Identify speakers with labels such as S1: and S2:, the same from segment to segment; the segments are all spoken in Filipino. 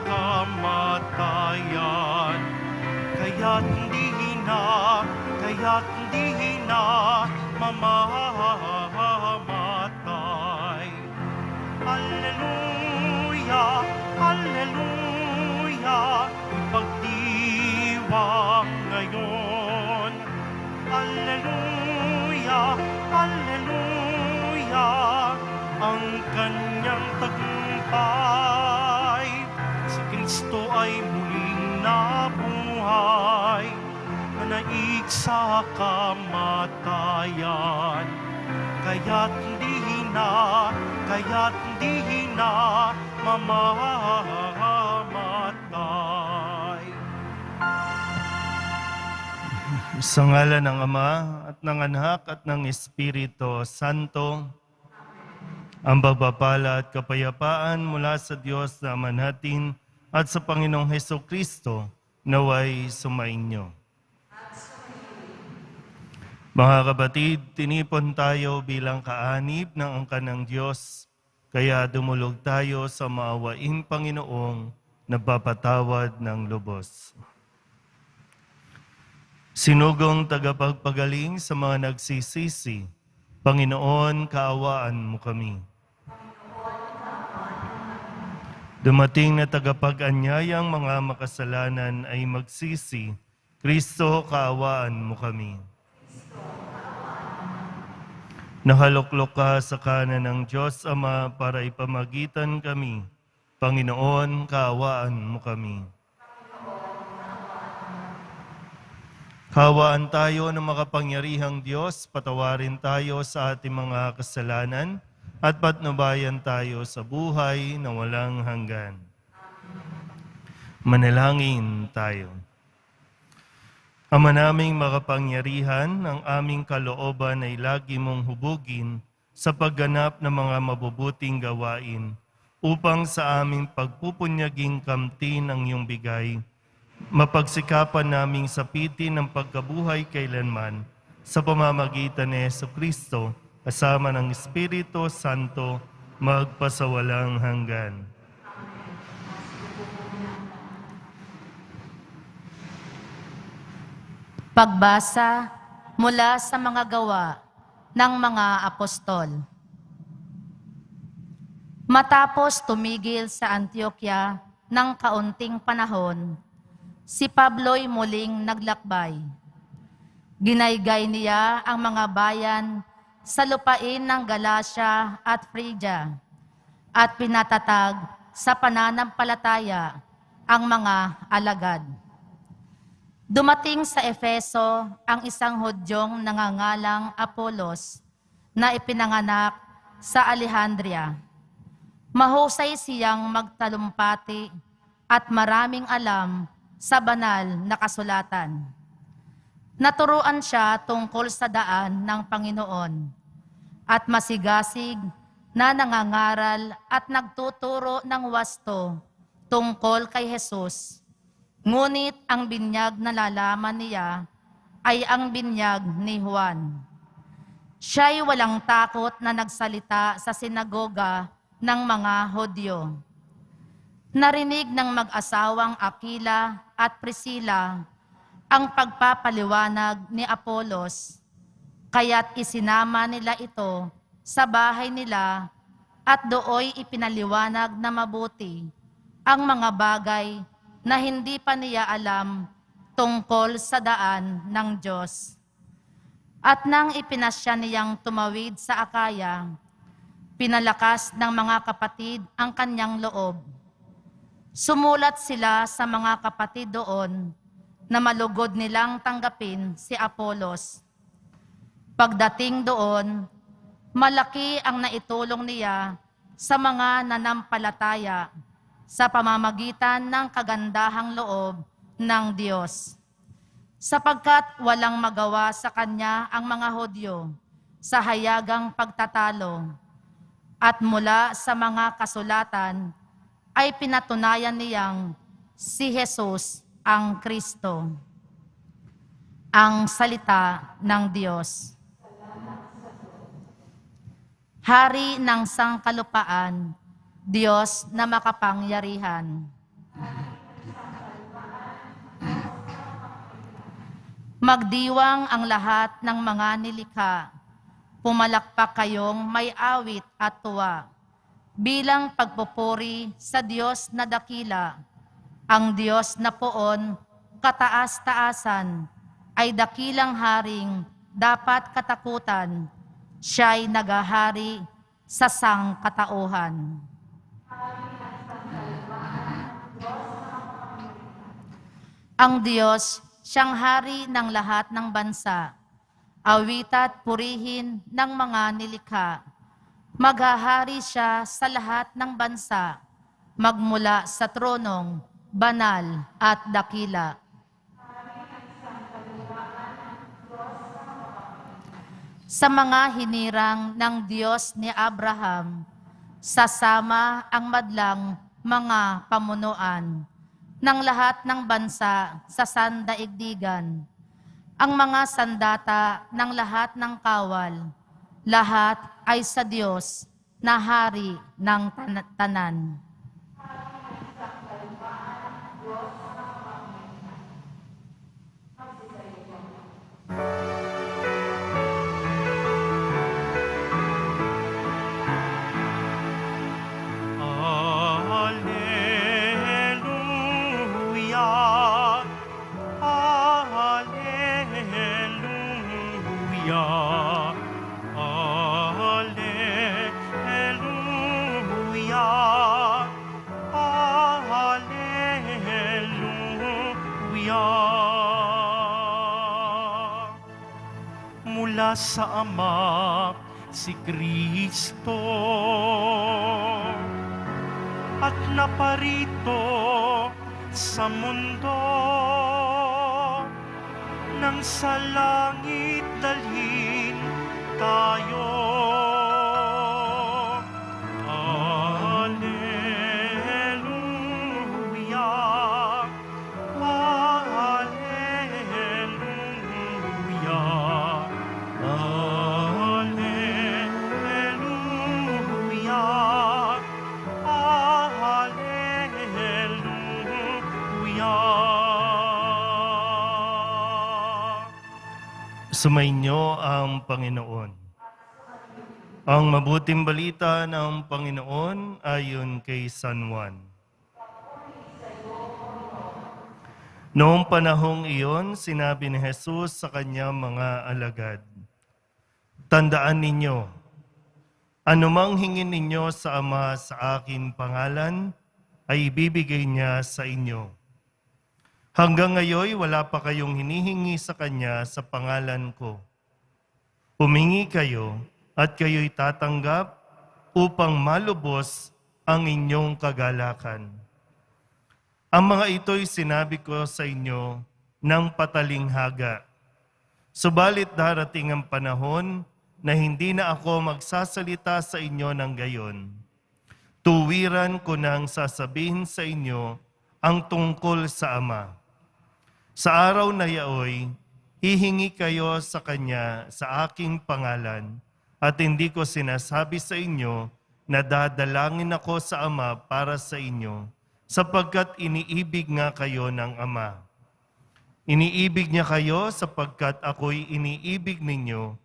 S1: kamatayan. Kaya't hindi na mamamatay. Alleluia, alleluia, ipagdiwang ngayon. Alleluia, alleluia, ang kanyang tagumpay. Si Kristo ay muling nabuhay, nanaig sa kamatayan. Kaya't hindi na mamamatay. Sa ngalan ng Ama at ng Anak at ng Espiritu Santo, ang pagpapala at kapayapaan mula sa Diyos na Ama natin at sa Panginoong Hesukristo naway sumainyo. Mga kapatid, tinipon tayo bilang kaanib ng angkan ng Diyos, kaya dumulog tayo sa maawaing Panginoong nagpapatawad ng lubos. Sinugong tagapagpagaling sa mga nagsisisi, Panginoon, kaawaan mo kami. Dumating na tagapag-anyayang mga makasalanan ay magsisi, Kristo, kaawaan mo kami. Nakaluklok ka sa kanan ng Diyos Ama para ipamagitan kami. Panginoon, kaawaan mo kami. Kaawaan tayo ng makapangyarihang Diyos, patawarin tayo sa ating mga kasalanan at patnubayan tayo sa buhay na walang hanggan. Manalangin tayo. Ama naming makapangyarihan, ang aming kalooban ay lagi mong hubugin sa pagganap ng mga mabubuting gawain upang sa aming pagpupunyaging kamtin ang iyong bigay, mapagsikapan naming sapitin ang pagkabuhay kailanman sa pamamagitan ni Jesucristo kasama ng Espiritu Santo magpasawalang hanggan.
S2: Pagbasa mula sa mga gawa ng mga apostol. Matapos tumigil sa Antioquia ng kaunting panahon, si Pablo'y muling naglakbay. Ginaygay niya ang mga bayan sa lupain ng Galacia at Phrygia at pinatatag sa pananampalataya ang mga alagad. Dumating sa Efeso ang isang Hudyong nangangalang Apolos na ipinanganak sa Alejandria. Mahusay siyang magtalumpati at maraming alam sa banal na kasulatan. Naturuan siya tungkol sa daan ng Panginoon at masigasig na nangangaral at nagtuturo ng wasto tungkol kay Jesus. Ngunit ang binyag na lalaman niya ay ang binyag ni Juan. Siya'y walang takot na nagsalita sa sinagoga ng mga Hudyo. Narinig ng mag-asawang Aquila at Priscilla ang pagpapaliwanag ni Apolos, kaya't isinama nila ito sa bahay nila at dooy ipinaliwanag na mabuti ang mga bagay na hindi pa niya alam tungkol sa daan ng Diyos. At nang ipinasya niyang tumawid sa Akaya, pinalakas ng mga kapatid ang kanyang loob. Sumulat sila sa mga kapatid doon na malugod nilang tanggapin si Apolos. Pagdating doon, malaki ang naitulong niya sa mga nanampalataya sa pamamagitan ng kagandahang loob ng Diyos. Sapagkat walang magawa sa kanya ang mga Hudyo sa hayagang pagtatalo, at mula sa mga kasulatan ay pinatunayan niyang si Jesus ang Kristo. Ang salita ng Diyos. Hari ng sangkalupaan, Diyos na makapangyarihan. Magdiwang ang lahat ng mga nilikha. Pumalakpak kayong may awit at tuwa. Bilang pagpupuri sa Diyos na dakila, ang Diyos na poon, kataas-taasan, ay dakilang haring dapat katakutan. Siya'y nagahari sa sangkatauhan. Ang Diyos, siyang hari ng lahat ng bansa. Awita't purihin ng mga nilikha. Maghahari siya sa lahat ng bansa, magmula sa tronong banal at dakila. Sa mga hinirang ng Diyos ni Abraham, sasama ang madlang mga pamunuan ng lahat ng bansa sa sandaigdigan, ang mga sandata ng lahat ng kawal, lahat ay sa Diyos na hari ng tanan.
S3: Mula sa Ama, si Kristo, at naparito sa mundo, nang sa langit dalhin tayo.
S1: Sumainyo ang Panginoon. Ang mabuting balita ng Panginoon ayon kay San Juan. Noong panahong iyon, sinabi ni Jesus sa kanyang mga alagad, "Tandaan ninyo, anumang hingin ninyo sa Ama sa aking pangalan, ay ibibigay niya sa inyo. Hanggang ngayon, wala pa kayong hinihingi sa Kanya sa pangalan ko. Humingi kayo at kayo'y tatanggap upang malubos ang inyong kagalakan. Ang mga ito'y sinabi ko sa inyo ng patalinghaga. Subalit darating ang panahon na hindi na ako magsasalita sa inyo ng gayon. Tuwiran ko nang sasabihin sa inyo ang tungkol sa Ama. Sa araw na yaoy, hihingi kayo sa Kanya sa aking pangalan, at hindi ko sinasabi sa inyo na dadalangin ako sa Ama para sa inyo, sapagkat iniibig nga kayo ng Ama. Iniibig niya kayo sapagkat ako'y iniibig ninyo,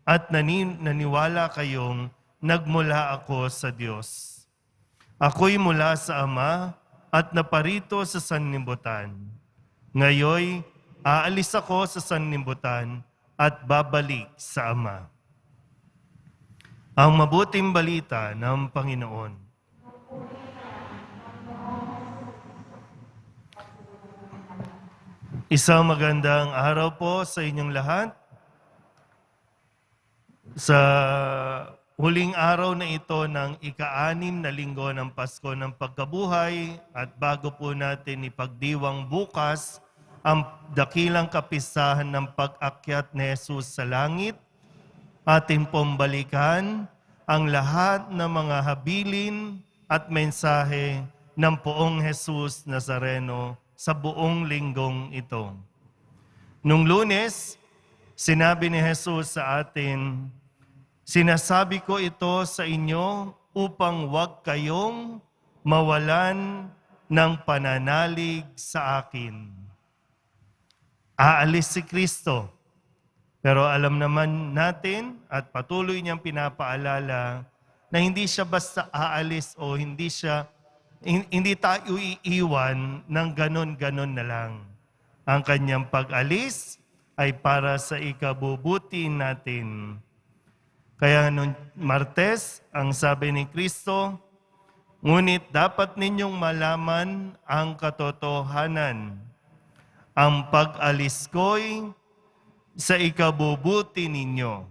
S1: at naniwala kayong nagmula ako sa Diyos. Ako'y mula sa Ama at naparito sa sanlibutan. Ngayoy, aalis ako sa sanlibutan at babalik sa Ama." Ang mabuting balita ng Panginoon. Isang magandang araw po sa inyong lahat. Sa huling araw na ito ng ika-6 na linggo ng Pasko ng Pagkabuhay, at bago po natin ipagdiwang bukas ang dakilang kapistahan ng pag-akyat ni Jesus sa langit, ating pong balikan ang lahat ng mga habilin at mensahe ng Poong Jesus Nazareno sa buong linggong ito. Nung Lunes, sinabi ni Jesus sa atin, "Sinasabi ko ito sa inyo upang huwag kayong mawalan ng pananalig sa akin. Aalis si Kristo. Pero alam naman natin at patuloy niyang pinapaalala na hindi siya basta aalis o hindi tayo iiwan ng ganon-ganon na lang. Ang kanyang pag-alis ay para sa ikabubuti natin. Kaya noong Martes, ang sabi ni Kristo, ngunit dapat ninyong malaman ang katotohanan. Ang pag-alis ko'y sa ikabubuti ninyo,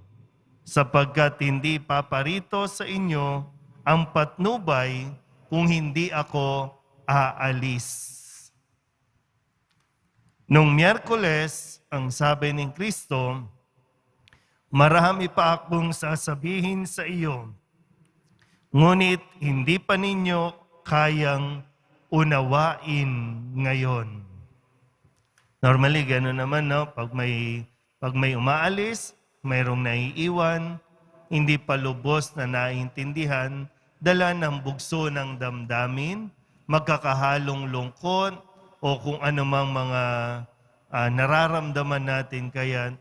S1: sapagkat hindi paparito sa inyo ang patnubay kung hindi ako aalis. Nung Miyerkules, ang sabi ni Kristo, marami pa akong sasabihin sa iyo, ngunit hindi pa ninyo kayang unawain ngayon. Normally, gano'n naman, no? Pag may umaalis, mayroong naiiwan, hindi pa lubos na naintindihan, dala ng bugso ng damdamin, magkakahalong lungkot, o kung anumang mga nararamdaman natin. Kaya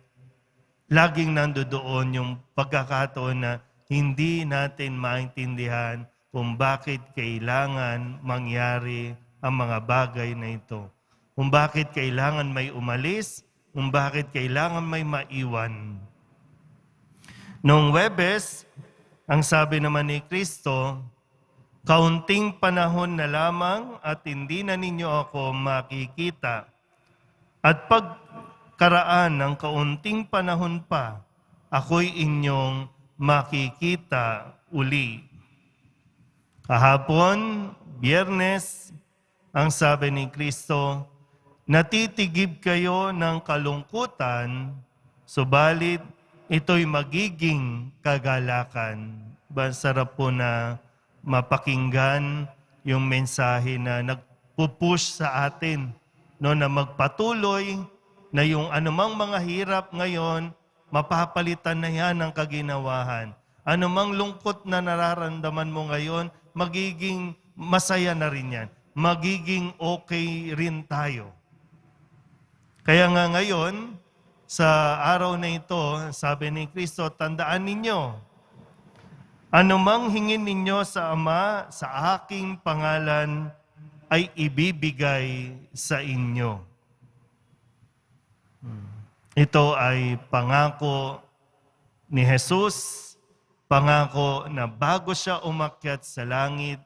S1: laging nandoon yung pagkakataon na hindi natin maintindihan kung bakit kailangan mangyari ang mga bagay na ito. Kung bakit kailangan may umalis, kung bakit kailangan may maiwan. Noong Huwebes, ang sabi naman ni Kristo, kaunting panahon na lamang at hindi na ninyo ako makikita. At pagkaraan ng kaunting panahon pa, ako'y inyong makikita uli. Kahapon, Biyernes, ang sabi ni Kristo, natitigib kayo ng kalungkutan, subalit ito'y magiging kagalakan. Sarap po na mapakinggan yung mensahe na nagpupush sa atin, no, na magpatuloy, na yung anumang mga hirap ngayon, mapapalitan na yan ng kaginawahan. Anumang lungkot na nararamdaman mo ngayon, magiging masaya na rin yan. Magiging okay rin tayo. Kaya nga ngayon, sa araw na ito, sabi ni Kristo, tandaan ninyo, anumang hingin ninyo sa Ama, sa aking pangalan, ay ibibigay sa inyo. Ito ay pangako ni Jesus, pangako na bago siya umakyat sa langit,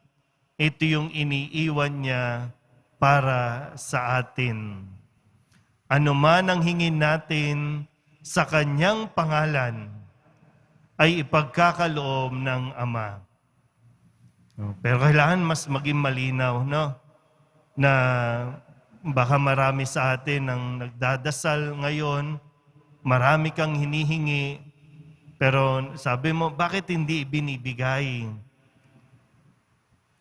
S1: ito yung iniiwan niya para sa atin. Ano man ang hingin natin sa kanyang pangalan ay ipagkakaloob ng Ama. Pero kailangan mas maging malinaw, no? Na baka marami sa atin ang nagdadasal ngayon, marami kang hinihingi, pero sabi mo, bakit hindi ibinibigay?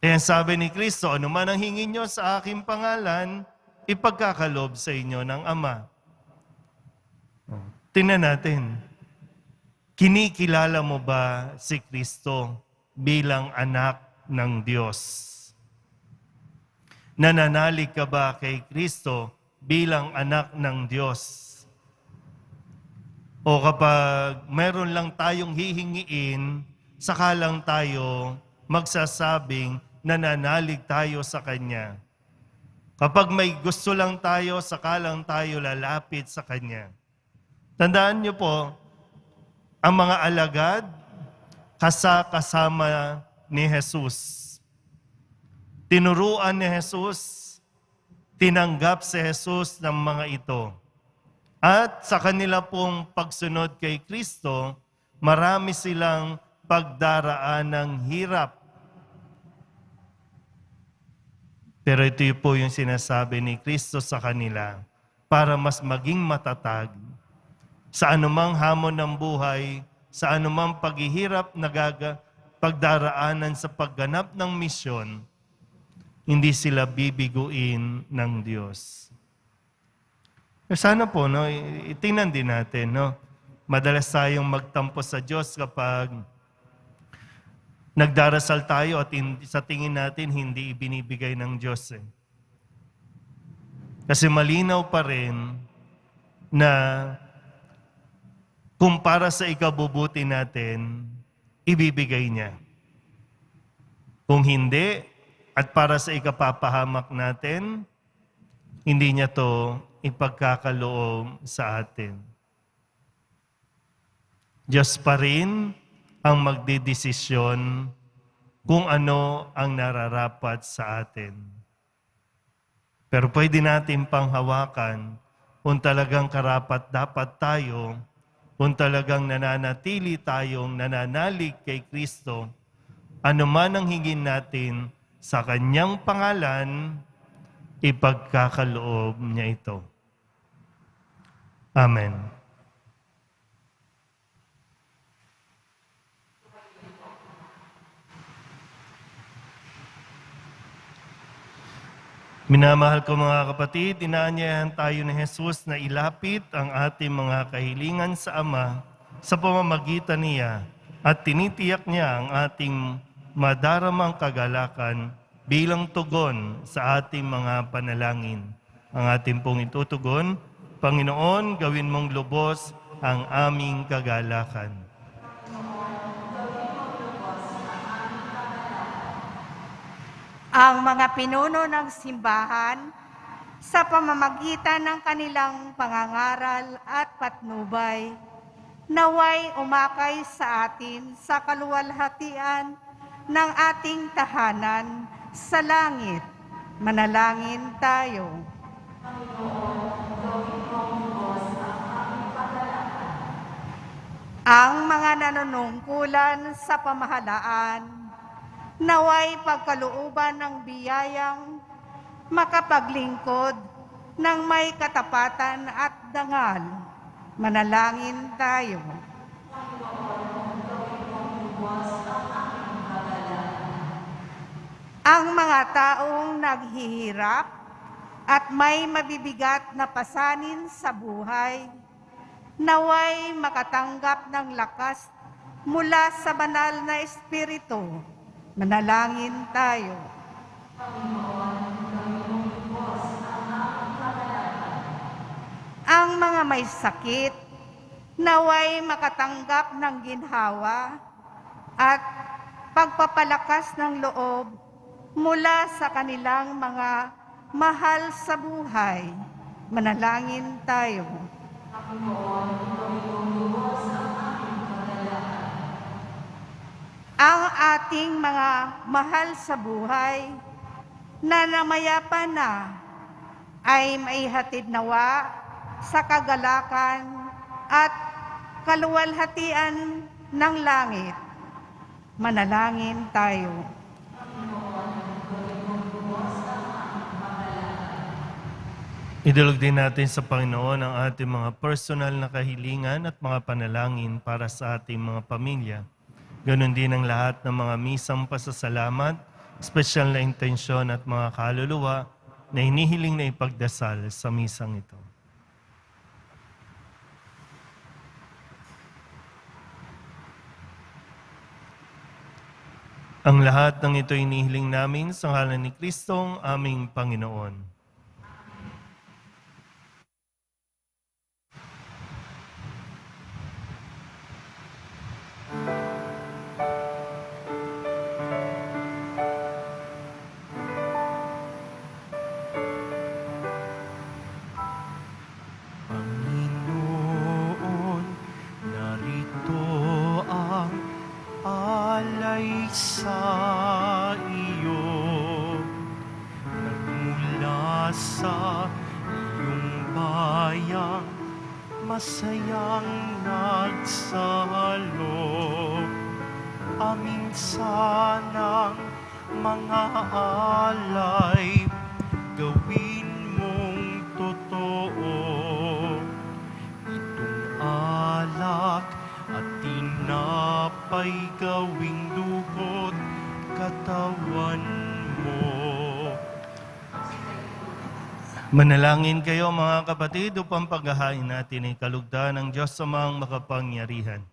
S1: Kaya sabi ni Kristo, ano man ang hingin nyo sa aking pangalan, ipagkakaloob sa inyo ng Ama. Tingnan natin, kinikilala mo ba si Kristo bilang anak ng Diyos? Nananalig ka ba kay Kristo bilang anak ng Diyos? O kapag meron lang tayong hihingiin, saka lang tayo magsasabing nananalig tayo sa Kanya. Kapag may gusto lang tayo, saka lang tayo lalapit sa Kanya. Tandaan niyo po, ang mga alagad, kasama ni Jesus. Tinuruan ni Jesus, tinanggap si Jesus ng mga ito. At sa kanila pong pagsunod kay Kristo, marami silang pagdaraan ng hirap. Pero ito po yung sinasabi ni Kristo sa kanila para mas maging matatag sa anumang hamon ng buhay, sa anumang paghihirap na pagdaraanan sa pagganap ng misyon, hindi sila bibiguin ng Diyos. Sana po, no, itingnan din natin, no? Madalas tayong magtampo sa Diyos kapag nagdarasal tayo at sa tingin natin hindi ibinibigay ng Diyos. Kasi malinaw pa rin na kung para sa ikabubuti natin, ibibigay niya. Kung hindi, at para sa ikapapahamak natin, hindi niya to ipagkakaloob sa atin. Diyos pa rin ang magdedesisyon kung ano ang nararapat sa atin. Pero pwede natin panghawakan kung talagang karapat-dapat tayo, kung talagang nananatili tayong nananalig kay Kristo, ano man ang hingin natin sa Kanyang pangalan, ipagkakaloob niya ito. Amen. Minamahal ko mga kapatid, inaanyayahan tayo ni Jesus na ilapit ang ating mga kahilingan sa Ama sa pamamagitan niya at tinitiyak niya ang ating madaramang kagalakan bilang tugon sa ating mga panalangin. Ang ating pong itutugon, Panginoon, gawin mong lubos ang aming kagalakan.
S4: Ang mga pinuno ng simbahan sa pamamagitan ng kanilang pangangaral at patnubay, naway umakay sa atin sa kaluwalhatian ng ating tahanan sa langit. Manalangin tayo. Ang mga nanunungkulan sa pamahalaan, naway pagkalooban ng biyayang makapaglingkod ng may katapatan at dangal. Manalangin tayo. Ang mga taong naghihirap at may mabibigat na pasanin sa buhay, naway makatanggap ng lakas mula sa banal na Espiritu. Manalangin tayo. Ang mga may sakit, naway makatanggap ng ginhawa at pagpapalakas ng loob mula sa kanilang mga mahal sa buhay. Manalangin tayo. Ang ating mga mahal sa buhay na namayapa na ay maihatid nawa sa kagalakan at kaluwalhatian ng langit. Manalangin tayo.
S1: Idulog din natin sa Panginoon ang ating mga personal na kahilingan at mga panalangin para sa ating mga pamilya. Ganon din ang lahat ng mga misang pasasalamat, espesyal na intensyon at mga kaluluwa na hinihiling na ipagdasal sa misang ito. Ang lahat ng ito hinihiling namin sa ngalan ni Kristong aming Panginoon.
S3: Panginoon, narito ang alay sa iyo. Nagmula sa iyong bayang masayang nagsalo. Amin sanang mga alay, gawin mong totoo. Itong alak at tinapay gawing dugot katawan mo.
S1: Manalangin kayo mga kapatid upang paghahain natin ay kalugdan ng Diyos Amang makapangyarihan.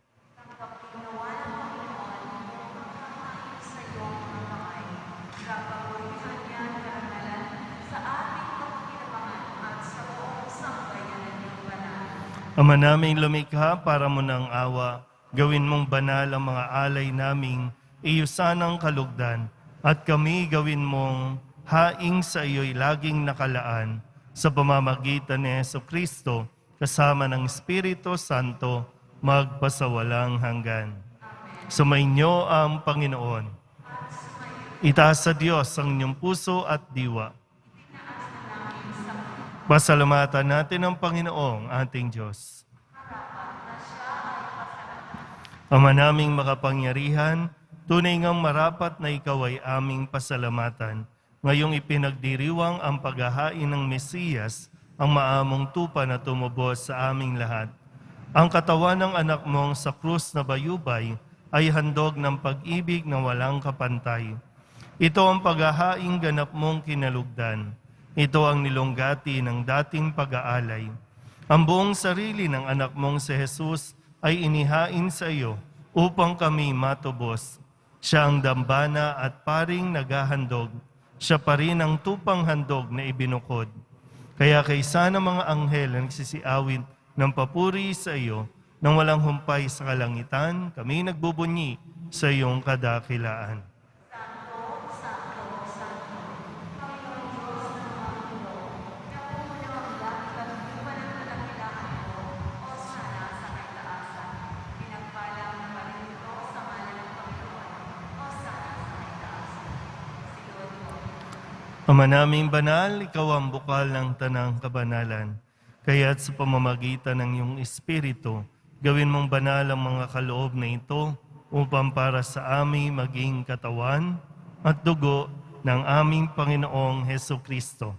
S1: Ama naming lumikha para mo ng awa, gawin mong banal ang mga alay naming iyusanang kalugdan, at kami gawin mong haing sa iyo'y laging nakalaan sa pamamagitan ni Jesucristo kasama ng Espiritu Santo magpasawalang hanggan. Sumainyo ang Panginoon. Itaas sa Diyos ang inyong puso at diwa. Pasalamatan natin ang Panginoong ating Diyos. Ama naming makapangyarihan, tunay ngang marapat na ikaw ay aming pasalamatan. Ngayong ipinagdiriwang ang paghahain ng Mesiyas, ang maamong tupa na tumubos sa aming lahat. Ang katawan ng anak mong sa krus na bayubay ay handog ng pag-ibig na walang kapantay. Ito ang paghahaing ganap mong kinalugdan. Ito ang nilunggati ng dating pag-aalay. Ang buong sarili ng anak mong si Jesus ay inihain sa iyo upang kami matubos. Siya ang dambana at paring naghahandog. Siya pa rin ang tupang handog na ibinukod. Kaya kaysa ng mga anghel na nagsisiawit ng papuri sa iyo, nang walang humpay sa kalangitan, kami nagbubunyi sa iyong kadakilaan. Ama naming banal, ikaw ang bukal ng tanang kabanalan. Kaya't sa pamamagitan ng iyong Espiritu, gawin mong banal ang mga kaloob na ito upang para sa aming maging katawan at dugo ng aming Panginoong Hesukristo.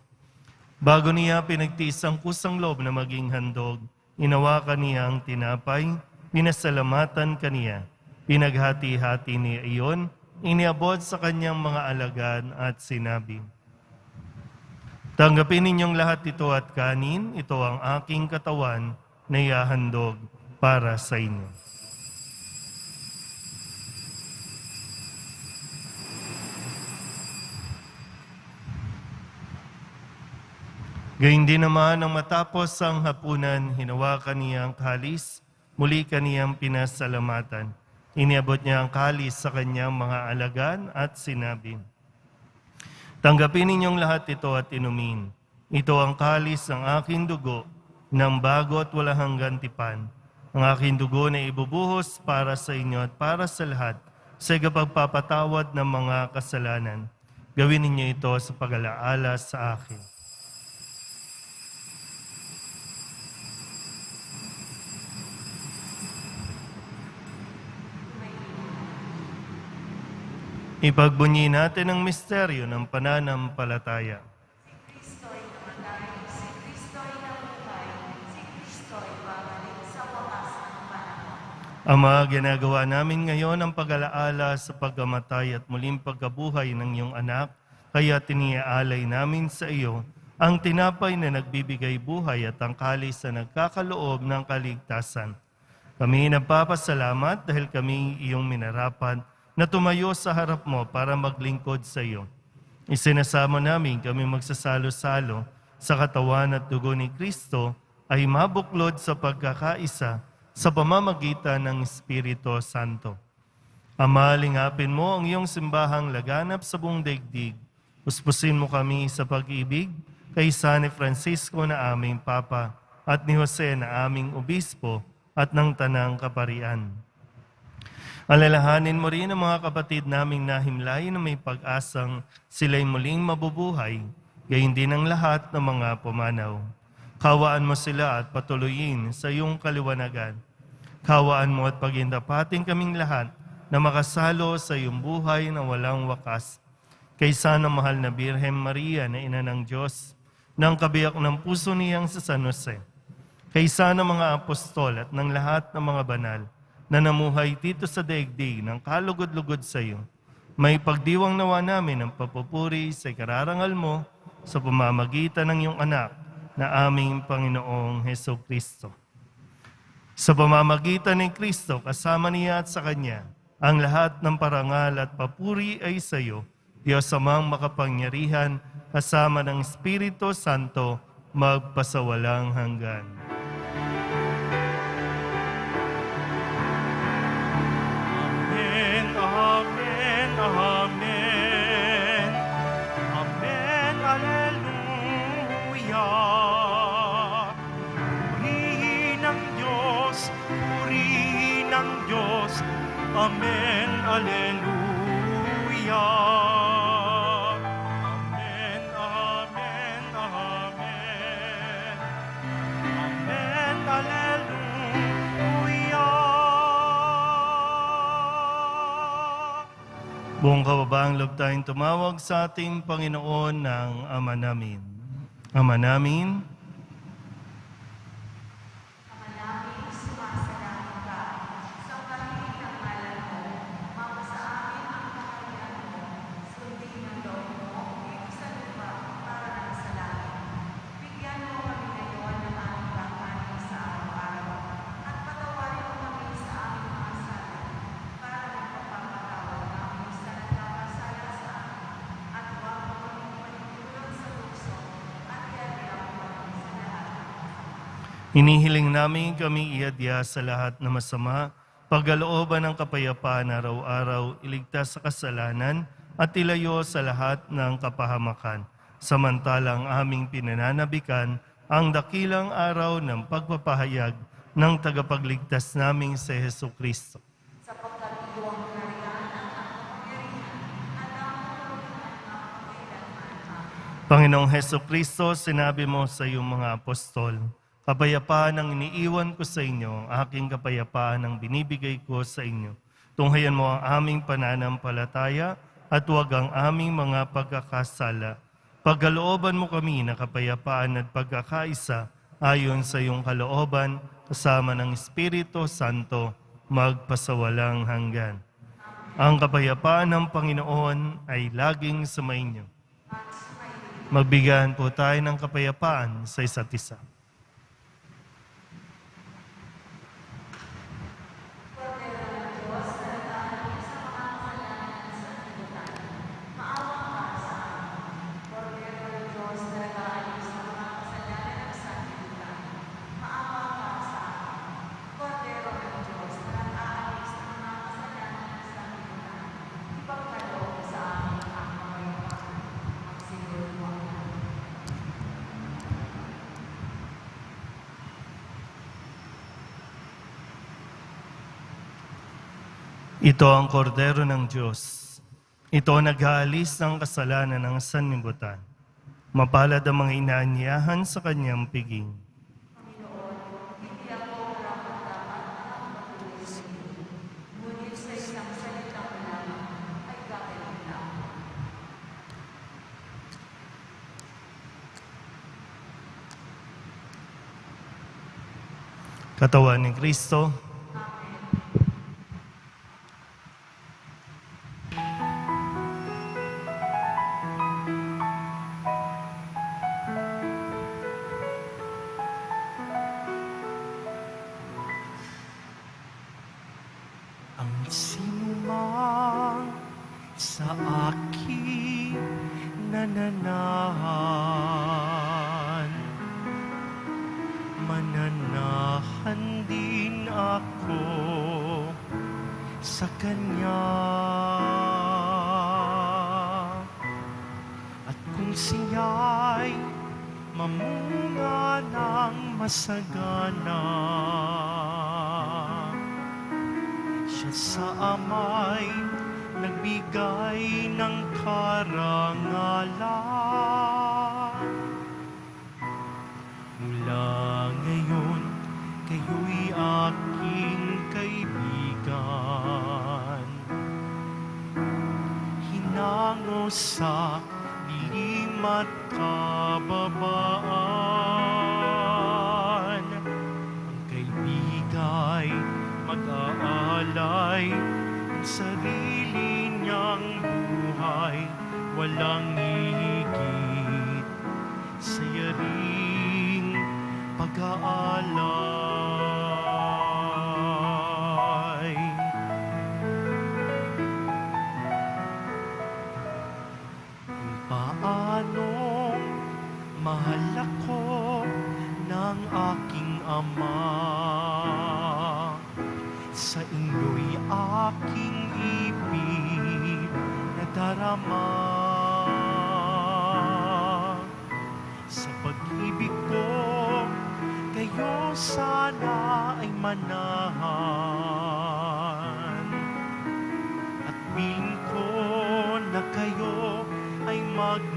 S1: Bago niya pinagtiis ang kusang loob na maging handog, inawakan niya ang tinapay, pinasalamatan kaniya, pinaghati-hati niya iyon, iniabot sa kanyang mga alagad at sinabi, "Tanggapin ninyong lahat ito at kanin, ito ang aking katawan na ihahandog para sa inyo." Gayun din naman ang matapos ang hapunan, hinawakan niya ang kalis, muli kaniyang pinasalamatan. Iniabot niya ang kalis sa kanyang mga alagad at sinabi, "Tanggapin ninyong lahat ito at inumin. Ito ang kalis ng aking dugo, ng bago at walang hanggan tipan. Ang aking dugo na ibubuhos para sa inyo at para sa lahat sa pagpapatawad ng mga kasalanan. Gawin ninyo ito sa pag-alaala sa akin." Ipagbunyi natin ang misteryo ng pananampalataya. Ama, ginagawa namin ngayon ang pag-alaala sa pagkamatay at muling pagkabuhay ng iyong anak, kaya tiniaalay namin sa iyo ang tinapay na nagbibigay buhay at ang kalis na nagkakaloob ng kaligtasan. Kami nagpapasalamat dahil kami iyong minarapat na tumayo sa harap mo para maglingkod sa iyo. Isinasamo namin kami magsasalo-salo sa katawan at dugo ni Kristo ay mabuklod sa pagkakaisa sa pamamagitan ng Espiritu Santo. Ama, lingapin mo ang iyong simbahang laganap sa buong daigdig. Puspusin mo kami sa pag-ibig kay San Francisco na aming Papa at ni Jose na aming Obispo at ng Tanang Kaparian. Alalahanin mo rin ang mga kapatid naming nahimlay na may pag-asang sila'y muling mabubuhay, gayon din ang lahat ng mga pumanaw. Kawaan mo sila at patuloyin sa iyong kaliwanagan. Kawaan mo at pagindapatin kaming lahat na makasalo sa iyong buhay na walang wakas. Kaysa ng mahal na Birhen Maria na Ina ng Diyos, ng kabiyak ng puso niyang sa San Jose. Kaysa ng mga apostol at ng lahat ng mga banal, na namuhay dito sa daigdig ng kalugod-lugod sa iyo. May pagdiwang nawa namin ang papupuri sa ikararangal mo sa pamamagitan ng iyong anak na aming Panginoong Hesukristo. Sa pamamagitan ni Kristo, kasama niya at sa Kanya, ang lahat ng parangal at papuri ay sa iyo, Diyos Amang makapangyarihan, kasama ng Espiritu Santo, magpasawalang hanggan.
S3: Purihin ang Diyos, purihin ang Diyos. Amen, Alleluia. Amen, amen, amen. Amen, Alleluia.
S1: Buong kababaang loob tayong tumawag sa ating Panginoon ng Ama namin. Ama namin, hinihiling namin kami iadya sa lahat na masama, pagkalooban ng kapayapaan araw-araw, iligtas sa kasalanan, at ilayo sa lahat ng kapahamakan. Samantalang aming pinananabikan ang dakilang araw ng pagpapahayag ng tagapagligtas naming si Hesu Kristo. Panginoong Hesu Kristo, sinabi mo sa iyong mga apostol, kapayapaan ang iniiwan ko sa inyo, aking kapayapaan ang binibigay ko sa inyo. Tunghayan mo ang aming pananampalataya at huwag ang aming mga pagkakasala. Pagkalooban mo kami na kapayapaan at pagkakaisa ayon sa iyong kalooban, kasama ng Espiritu Santo, magpasawalang hanggan. Ang kapayapaan ng Panginoon ay laging sumainyo. Magbigayan po tayo ng kapayapaan sa isa't isa. Ito ang kordero ng Diyos. Ito ang nag-aalis ng kasalanan ng sanlibutan. Mapalad ang mga inaanyayahan sa kanyang piging. Katawan ni Kristo.
S3: Ang sinumang sa akin nananahan, mananahan din ako sa Kanya. At kung siya'y mamunga ng masagana, siya sa ama'y nagbigay ng karangalan. Mula ngayon, kayo'y aking kaibigan. Hinango sa dilim at kababaan, ang kaibigay mag-aalay ng sarili niyang buhay, walang higit sa yaring pag-aalay. Kung paanong mahal ako ng aking Ama, sa inyo'y aking ibig na darama. Sa pag-ibig ko, kayo sana ay manahan. At piling ko na kayo ay magmahalan.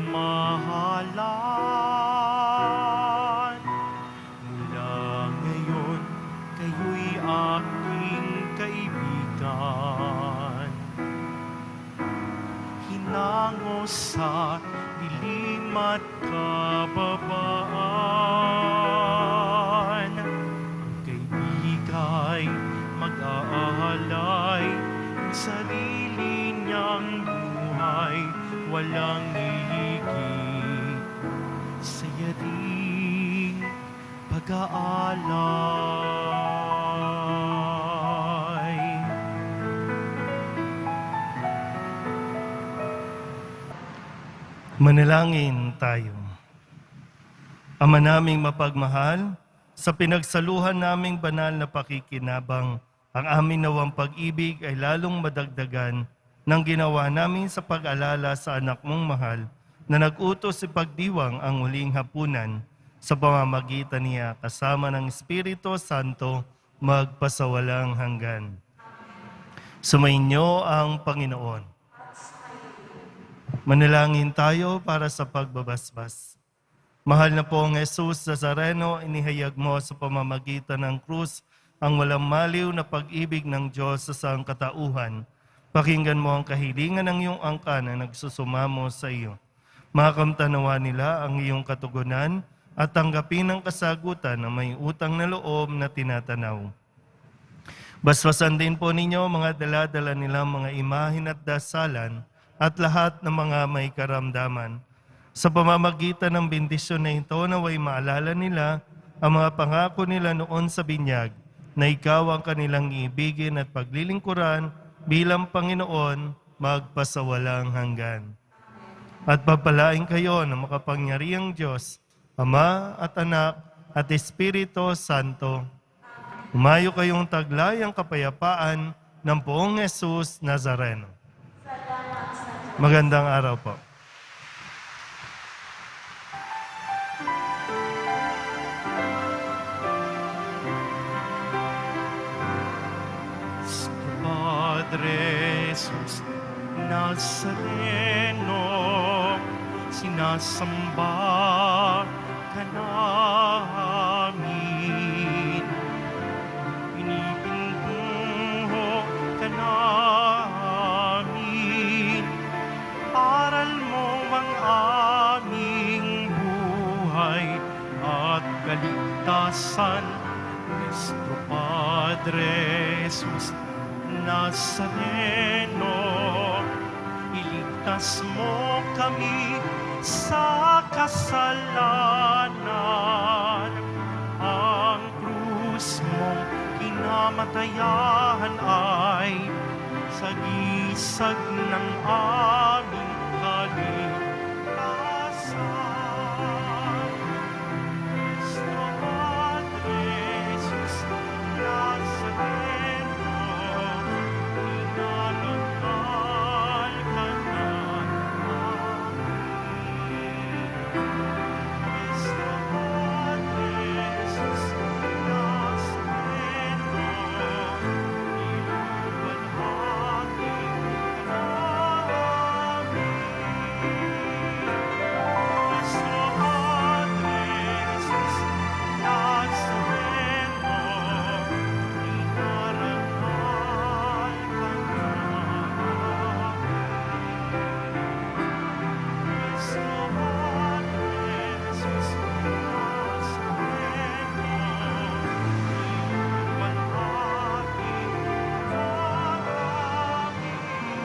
S3: Mula ngayon, kayo'y aking kaibigan. Hinango sa dilim at kababaan. Ang kaibigay mag-aalay ng sarili niyang buhay, walang higit sa yaring pag-aalay.
S1: Manalangin tayo. Ama naming mapagmahal, sa pinagsaluhan naming banal na pakikinabang, ang amin nawang pag-ibig ay lalong madagdagan ng ginawa namin sa pag-alala sa anak mong mahal na nag-utos ipagdiwang ang huling hapunan sa pamamagitan niya kasama ng Espiritu Santo magpasawalang hanggan. Sumainyo ang Panginoon. Manalangin tayo para sa pagbabasbas. Mahal na pong Jesus Nazareno, inihayag mo sa pamamagitan ng krus ang walang maliw na pag-ibig ng Diyos sa sangkatauhan. Pakinggan mo ang kahilingan ng iyong angkan na nagsusumamo sa iyo. Makamtanawa nila ang iyong katugunan at tanggapin ang kasagutan na may utang na loob na tinatanaw. Basbasan din po ninyo mga dala-dala nilang mga imahin at dasalan at lahat ng mga may karamdaman. Sa pamamagitan ng bendisyon na ito, naway maalala nila ang mga pangako nila noon sa binyag na ikaw ang kanilang iibigin at paglilingkuran bilang Panginoon magpasawalang hanggan. At papalain kayo ng makapangyarihang Diyos, Ama at Anak at Espiritu Santo. Umayo kayong taglay ang kapayapaan ng poong Jesus Nazareno. Magandang araw po.
S3: Padre Jesus Nazareno, sinasamba ka namin. Pinipintuho ka namin. Aral mo ang aming buhay at kaligtasan. Nuestro Padre Jesus Nazareno, iligtas mo kami sa kasalanan. Ang krus mong kinamatayan ay sagisag ng